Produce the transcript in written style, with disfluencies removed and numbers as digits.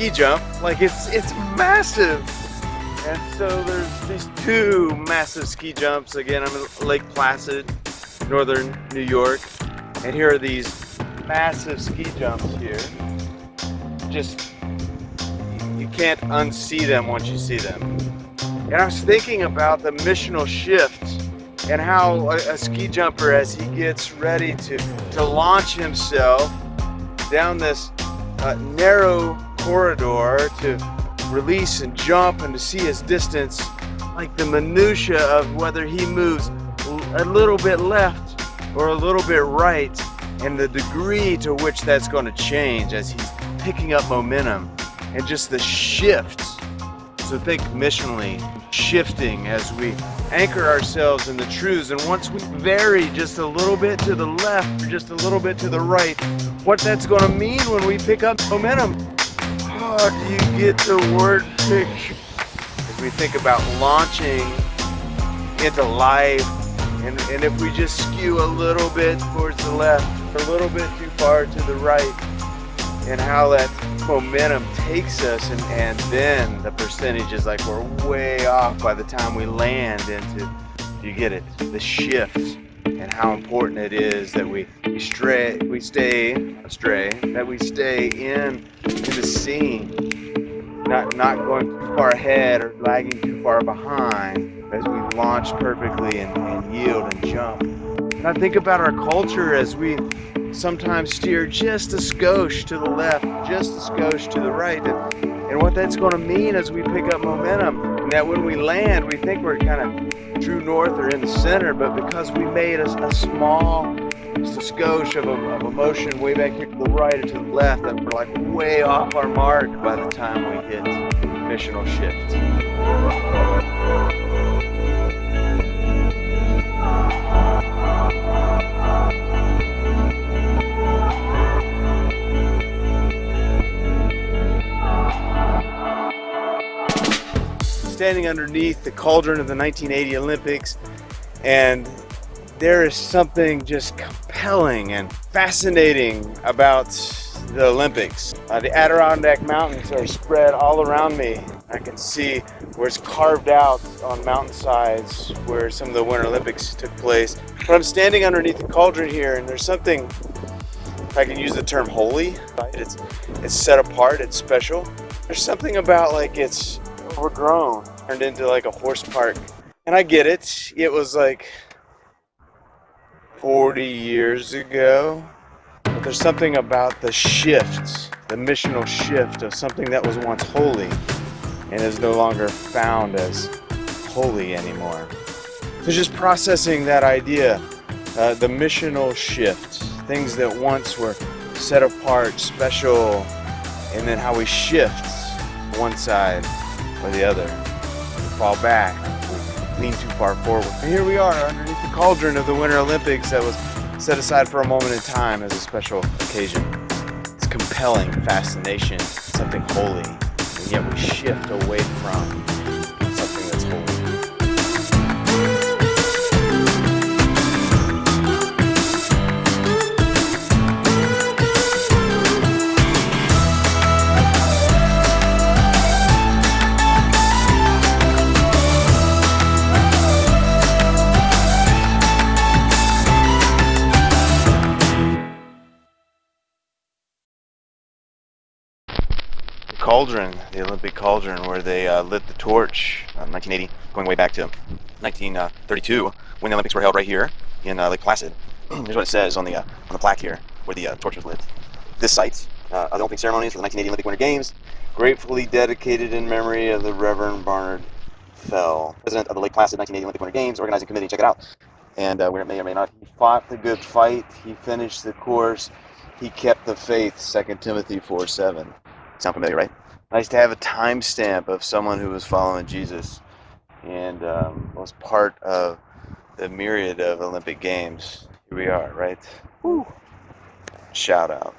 ski jump. Like it's massive. And so there's these two massive ski jumps. Again, I'm in Lake Placid, northern New York. And here are these massive ski jumps here. Just, you can't unsee them once you see them. And I was thinking about the missional shift and how a ski jumper, as he gets ready to launch himself down this narrow corridor to release and jump and to see his distance, like the minutia of whether he moves a little bit left or a little bit right, and the degree to which that's going to change as he's picking up momentum, and just the shifts. So think missionally, shifting as we anchor ourselves in the truths, and once we vary just a little bit to the left or just a little bit to the right, what that's going to mean when we pick up momentum. Oh, do you get the word picture? As we think about launching into life, and if we just skew a little bit towards the left, or a little bit too far to the right, and how that momentum takes us, and then the percentage is like we're way off by the time we land into, you get it, the shift, and how important it is that we stay in the scene, not going too far ahead or lagging too far behind as we launch perfectly and yield and jump. And I think about our culture as we sometimes steer just a skosh to the left, just a skosh to the right, and what that's going to mean as we pick up momentum, and that when we land, we think we're kind of true north or in the center, but because we made a small, just a skosh of a motion way back here to the right or to the left, that we're like way off our mark by the time we hit missional shift. Standing underneath the cauldron of the 1980 Olympics, and there is something just compelling and fascinating about the Olympics. The Adirondack Mountains are spread all around me. I can see where it's carved out on mountainsides where some of the Winter Olympics took place. But I'm standing underneath the cauldron here, and there's something, if I can use the term holy, it's set apart, it's special. There's something about like it's overgrown, turned into like a horse park. And I get it. It was like 40 years ago. But there's something about the shift, the missional shift of something that was once holy and is no longer found as holy anymore. So just processing that idea, the missional shift, things that once were set apart, special, and then how we shift one side or the other, fall back, lean too far forward. And here we are underneath the cauldron of the Winter Olympics that was set aside for a moment in time as a special occasion. It's compelling fascination, something holy, and yet we shift away from something that's holy. Cauldron, the Olympic cauldron, where they lit the torch in 1980, going way back to 1932, when the Olympics were held right here in Lake Placid. Here's what it says on the plaque here, where the torch was lit. This site, the opening ceremonies for the 1980 Olympic Winter Games, gratefully dedicated in memory of the Reverend Barnard Fell, president of the Lake Placid 1980 Olympic Winter Games organizing committee. Check it out. And where it may or may not, he fought the good fight, he finished the course, he kept the faith, 2 Timothy 4:7. Sound familiar, right? Nice to have a timestamp of someone who was following Jesus and was part of the myriad of Olympic Games. Here we are, right? Woo. Shout out.